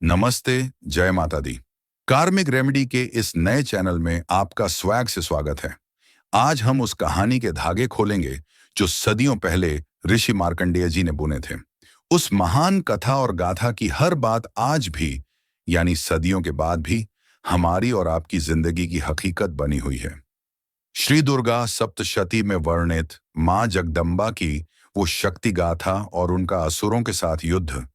नमस्ते, जय माता दी। कार्मिक रेमेडी के इस नए चैनल में आपका स्वैग से स्वागत है। आज हम उस कहानी के धागे खोलेंगे जो सदियों पहले ऋषि मार्कंडेय जी ने बुने थे। उस महान कथा और गाथा की हर बात आज भी, यानी सदियों के बाद भी, हमारी और आपकी जिंदगी की हकीकत बनी हुई है। श्री दुर्गा सप्तशती में वर्णित मां जगदम्बा की वो शक्ति गाथा और उनका असुरों के साथ युद्ध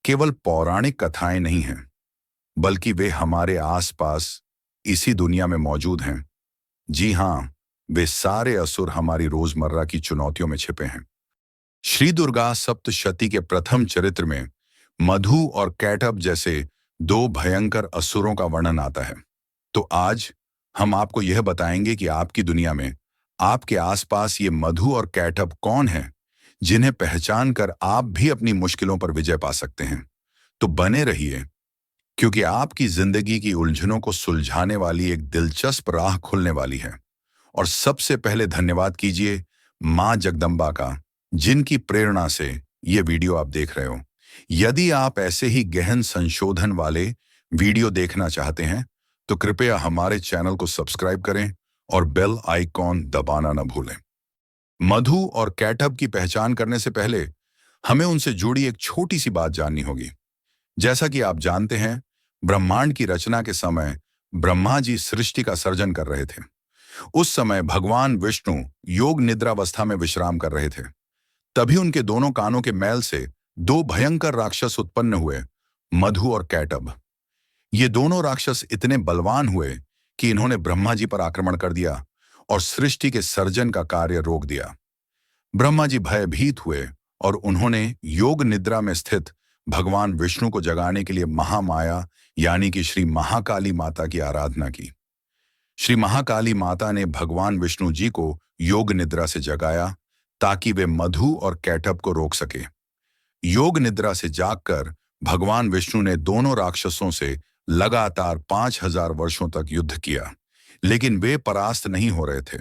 केवल पौराणिक कथाएं नहीं हैं, बल्कि वे हमारे आसपास इसी दुनिया में मौजूद हैं। जी हाँ, वे सारे असुर हमारी रोजमर्रा की चुनौतियों में छिपे हैं। श्री दुर्गा सप्तशती के प्रथम चरित्र में मधु और कैटब जैसे दो भयंकर असुरों का वर्णन आता है। तो आज हम आपको यह बताएंगे कि आपकी दुनिया में आपके आसपास ये मधु और कैटब कौन हैं, जिन्हें पहचान कर आप भी अपनी मुश्किलों पर विजय पा सकते हैं। तो बने रहिए, क्योंकि आपकी जिंदगी की उलझनों को सुलझाने वाली एक दिलचस्प राह खुलने वाली है। और सबसे पहले धन्यवाद कीजिए मां जगदम्बा का, जिनकी प्रेरणा से ये वीडियो आप देख रहे हो। यदि आप ऐसे ही गहन संशोधन वाले वीडियो देखना चाहते हैं तो कृपया हमारे चैनल को सब्सक्राइब करें और बेल आइकॉन दबाना न भूलें। मधु और कैटब की पहचान करने से पहले हमें उनसे जुड़ी एक छोटी सी बात जाननी होगी। जैसा कि आप जानते हैं, ब्रह्मांड की रचना के समय ब्रह्मा जी सृष्टि का सर्जन कर रहे थे। उस समय भगवान विष्णु योग निद्रावस्था में विश्राम कर रहे थे। तभी उनके दोनों कानों के मैल से दो भयंकर राक्षस उत्पन्न हुए, मधु और कैटब। ये दोनों राक्षस इतने बलवान हुए कि इन्होंने ब्रह्मा जी पर आक्रमण कर दिया और सृष्टि के सर्जन का कार्य रोक दिया। ब्रह्मा जी भयभीत हुए और उन्होंने योग निद्रा में स्थित भगवान विष्णु को जगाने के लिए महामाया यानी कि श्री महाकाली माता की आराधना की। श्री महाकाली माता ने भगवान विष्णु जी को योग निद्रा से जगाया ताकि वे मधु और कैटब को रोक सके। योग निद्रा से जागकर भगवान विष्णु ने दोनों राक्षसों से लगातार 5000 वर्षों तक युद्ध किया, लेकिन वे परास्त नहीं हो रहे थे।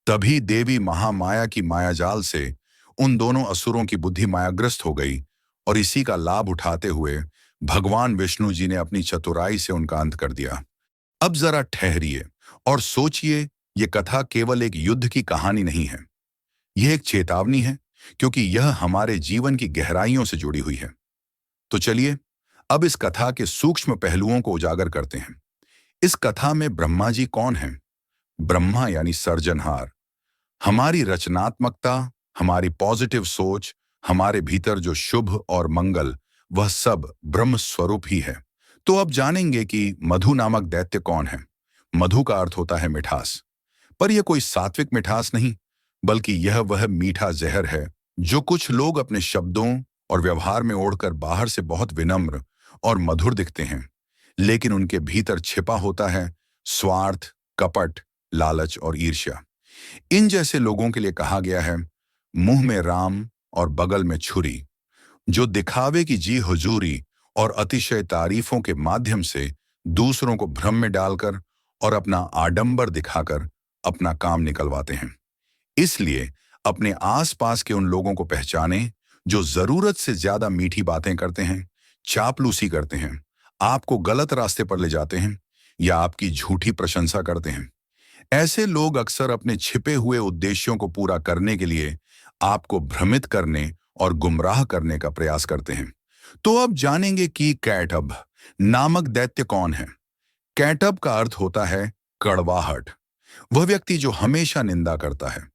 तभी देवी महामाया की मायाजाल से उन दोनों असुरों की बुद्धि मायाग्रस्त हो गई और इसी का लाभ उठाते हुए भगवान विष्णु जी ने अपनी चतुराई से उनका अंत कर दिया। अब जरा ठहरिए और सोचिए, ये कथा केवल एक युद्ध की कहानी नहीं है, यह एक चेतावनी है, क्योंकि यह हमारे जीवन की गहराइयों से जुड़ी हुई है। तो चलिए अब इस कथा के सूक्ष्म पहलुओं को उजागर करते हैं। इस कथा में ब्रह्मा जी कौन हैं? ब्रह्मा यानी सर्जनहार। हमारी रचनात्मकता, हमारी पॉजिटिव सोच, हमारे भीतर जो शुभ और मंगल, वह सब ब्रह्म स्वरूप ही है। तो अब जानेंगे कि मधु नामक दैत्य कौन है। मधु का अर्थ होता है मिठास, पर यह कोई सात्विक मिठास नहीं, बल्कि यह वह मीठा जहर है जो कुछ लोग अपने शब्दों और व्यवहार में ओढ़कर बाहर से बहुत विनम्र और मधुर दिखते हैं, लेकिन उनके भीतर छिपा होता है स्वार्थ, कपट, लालच और ईर्ष्या। इन जैसे लोगों के लिए कहा गया है, मुंह में राम और बगल में छुरी, जो दिखावे की जी हुजूरी और अतिशय तारीफों के माध्यम से दूसरों को भ्रम में डालकर और अपना आडंबर दिखाकर अपना काम निकलवाते हैं। इसलिए अपने आसपास के उन लोगों को पहचानें जो जरूरत से ज्यादा मीठी बातें करते हैं, चापलूसी करते हैं, आपको गलत रास्ते पर ले जाते हैं या आपकी झूठी प्रशंसा करते हैं। ऐसे लोग अक्सर अपने छिपे हुए उद्देश्यों को पूरा करने के लिए आपको भ्रमित करने और गुमराह करने का प्रयास करते हैं। तो अब जानेंगे कि कैटब नामक दैत्य कौन है। कैटब का अर्थ होता है कड़वाहट। वह व्यक्ति जो हमेशा निंदा करता है,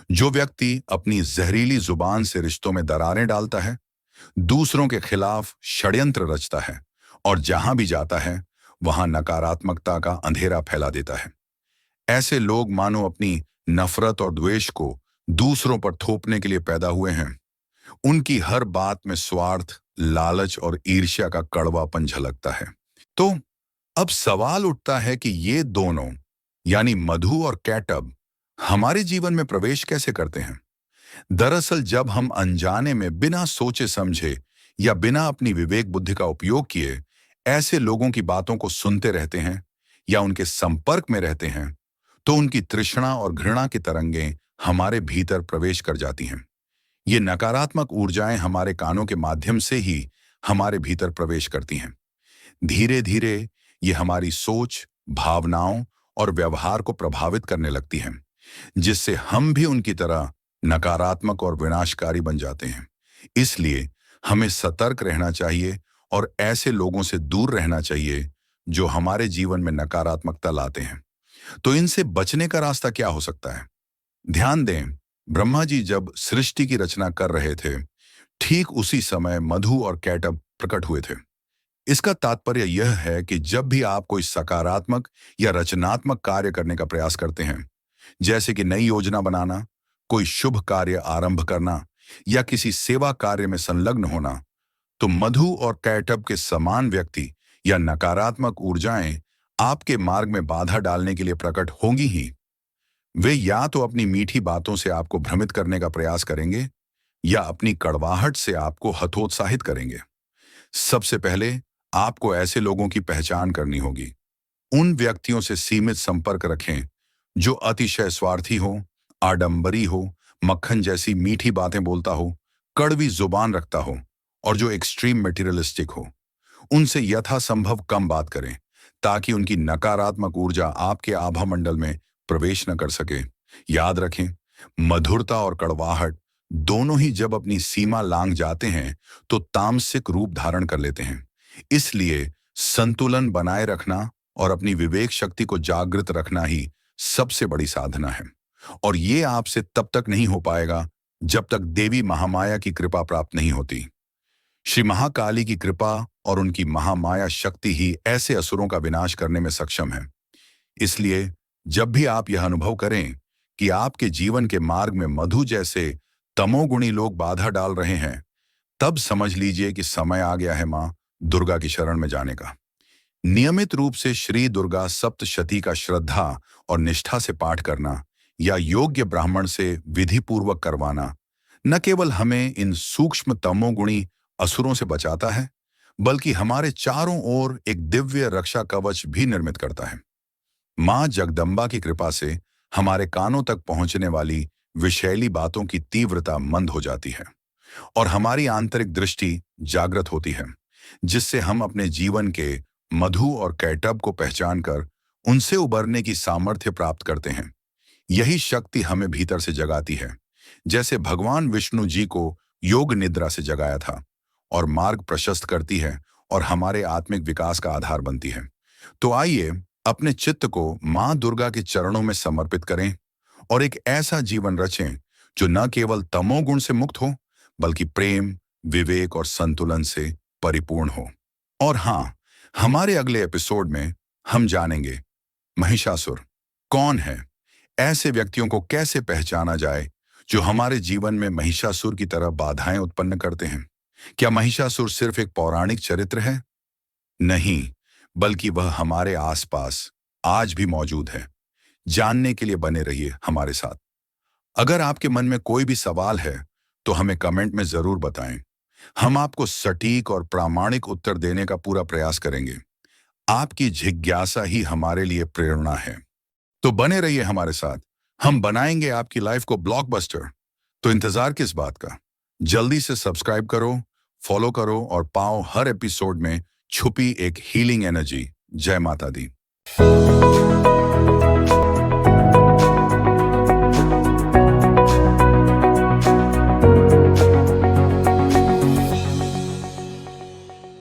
जो व्यक्ति अपनी जहरीली जुबान से रिश्तों में दरारें डालता है, दूसरों के खिलाफ षड्यंत्र रचता है और जहां भी जाता है वहां नकारात्मकता का अंधेरा फैला देता है। ऐसे लोग मानो अपनी नफरत और द्वेष को दूसरों पर थोपने के लिए पैदा हुए हैं। उनकी हर बात में स्वार्थ, लालच और ईर्ष्या का कड़वापन झलकता है। तो अब सवाल उठता है कि ये दोनों यानी मधु और कैटब हमारे जीवन में प्रवेश कैसे करते हैं। दरअसल जब हम अनजाने में बिना सोचे समझे या बिना अपनी विवेक बुद्धि का उपयोग किए ऐसे लोगों की बातों को सुनते रहते हैं या उनके संपर्क में रहते हैं, तो उनकी तृष्णा और घृणा की तरंगें हमारे भीतर प्रवेश कर जाती हैं। ये नकारात्मक ऊर्जाएं हमारे कानों के माध्यम से ही हमारे भीतर प्रवेश करती हैं। धीरे धीरे ये हमारी सोच, भावनाओं और व्यवहार को प्रभावित करने लगती हैं, जिससे हम भी उनकी तरह नकारात्मक और विनाशकारी बन जाते हैं। इसलिए हमें सतर्क रहना चाहिए और ऐसे लोगों से दूर रहना चाहिए जो हमारे जीवन में नकारात्मकता लाते हैं। तो इनसे बचने का रास्ता क्या हो सकता है? ध्यान दें, ब्रह्मा जी जब सृष्टि की रचना कर रहे थे, ठीक उसी समय मधु और कैटब प्रकट हुए थे। इसका तात्पर्य यह है कि जब भी आप कोई सकारात्मक या रचनात्मक कार्य करने का प्रयास करते हैं, जैसे कि नई योजना बनाना, कोई शुभ कार्य आरंभ करना या किसी सेवा कार्य में संलग्न होना, तो मधु और कैटब के समान व्यक्ति या नकारात्मक ऊर्जाएं आपके मार्ग में बाधा डालने के लिए प्रकट होंगी ही। वे या तो अपनी मीठी बातों से आपको भ्रमित करने का प्रयास करेंगे या अपनी कड़वाहट से आपको हतोत्साहित करेंगे। सबसे पहले आपको ऐसे लोगों की पहचान करनी होगी। उन व्यक्तियों से सीमित संपर्क रखें जो अतिशय स्वार्थी हो, आडंबरी हो, मक्खन जैसी मीठी बातें बोलता हो, कड़वी जुबान रखता हो और जो एक्सट्रीम मटेरियलिस्टिक हो। उनसे यथासंभव कम बात करें ताकि उनकी नकारात्मक ऊर्जा आपके आभा मंडल में प्रवेश न कर सके। याद रखें, मधुरता और कड़वाहट दोनों ही जब अपनी सीमा लांघ जाते हैं तो तामसिक रूप धारण कर लेते हैं। इसलिए संतुलन बनाए रखना और अपनी विवेक शक्ति को जागृत रखना ही सबसे बड़ी साधना है। और ये आपसे तब तक नहीं हो पाएगा जब तक देवी महामाया की कृपा प्राप्त नहीं होती। श्री महाकाली की कृपा और उनकी महामाया शक्ति ही ऐसे असुरों का विनाश करने में सक्षम है। इसलिए जब भी आप यह अनुभव करें कि आपके जीवन के मार्ग में मधु जैसे तमोगुणी लोग बाधा डाल रहे हैं, तब समझ लीजिए कि समय आ गया है मां दुर्गा की शरण में जाने का। नियमित रूप से श्री दुर्गा सप्तशती का श्रद्धा और निष्ठा से पाठ करना या योग्य ब्राह्मण से विधि पूर्वक करवाना न केवल हमें इन सूक्ष्म तमोगुणी असुरों से बचाता है, बल्कि हमारे चारों ओर एक दिव्य रक्षा कवच भी निर्मित करता है। मां जगदम्बा की कृपा से हमारे कानों तक पहुंचने वाली विषैली बातों की तीव्रता मंद हो जाती है और हमारी आंतरिक दृष्टि जागृत होती है, जिससे हम अपने जीवन के मधु और कैटब को पहचान कर उनसे उबरने की सामर्थ्य प्राप्त करते हैं। यही शक्ति हमें भीतर से जगाती है, जैसे भगवान विष्णु जी को योग निद्रा से जगाया था, और मार्ग प्रशस्त करती है और हमारे आत्मिक विकास का आधार बनती है। तो आइए अपने चित्त को मां दुर्गा के चरणों में समर्पित करें और एक ऐसा जीवन रचें जो न केवल तमोगुण से मुक्त हो, बल्कि प्रेम, विवेक और संतुलन से परिपूर्ण हो। और हाँ, हमारे अगले एपिसोड में हम जानेंगे महिषासुर कौन है, ऐसे व्यक्तियों को कैसे पहचाना जाए जो हमारे जीवन में महिषासुर की तरह बाधाएं उत्पन्न करते हैं। क्या महिषासुर सिर्फ एक पौराणिक चरित्र है? नहीं, बल्कि वह हमारे आसपास आज भी मौजूद है। जानने के लिए बने रहिए हमारे साथ। अगर आपके मन में कोई भी सवाल है तो हमें कमेंट में जरूर बताएं। हम आपको सटीक और प्रामाणिक उत्तर देने का पूरा प्रयास करेंगे। आपकी जिज्ञासा ही हमारे लिए प्रेरणा है। तो बने रहिए हमारे साथ। हम बनाएंगे आपकी लाइफ को ब्लॉकबस्टर। तो इंतजार किस बात का? जल्दी से सब्सक्राइब करो, फॉलो करो और पाओ हर एपिसोड में छुपी एक हीलिंग एनर्जी। जय माता दी।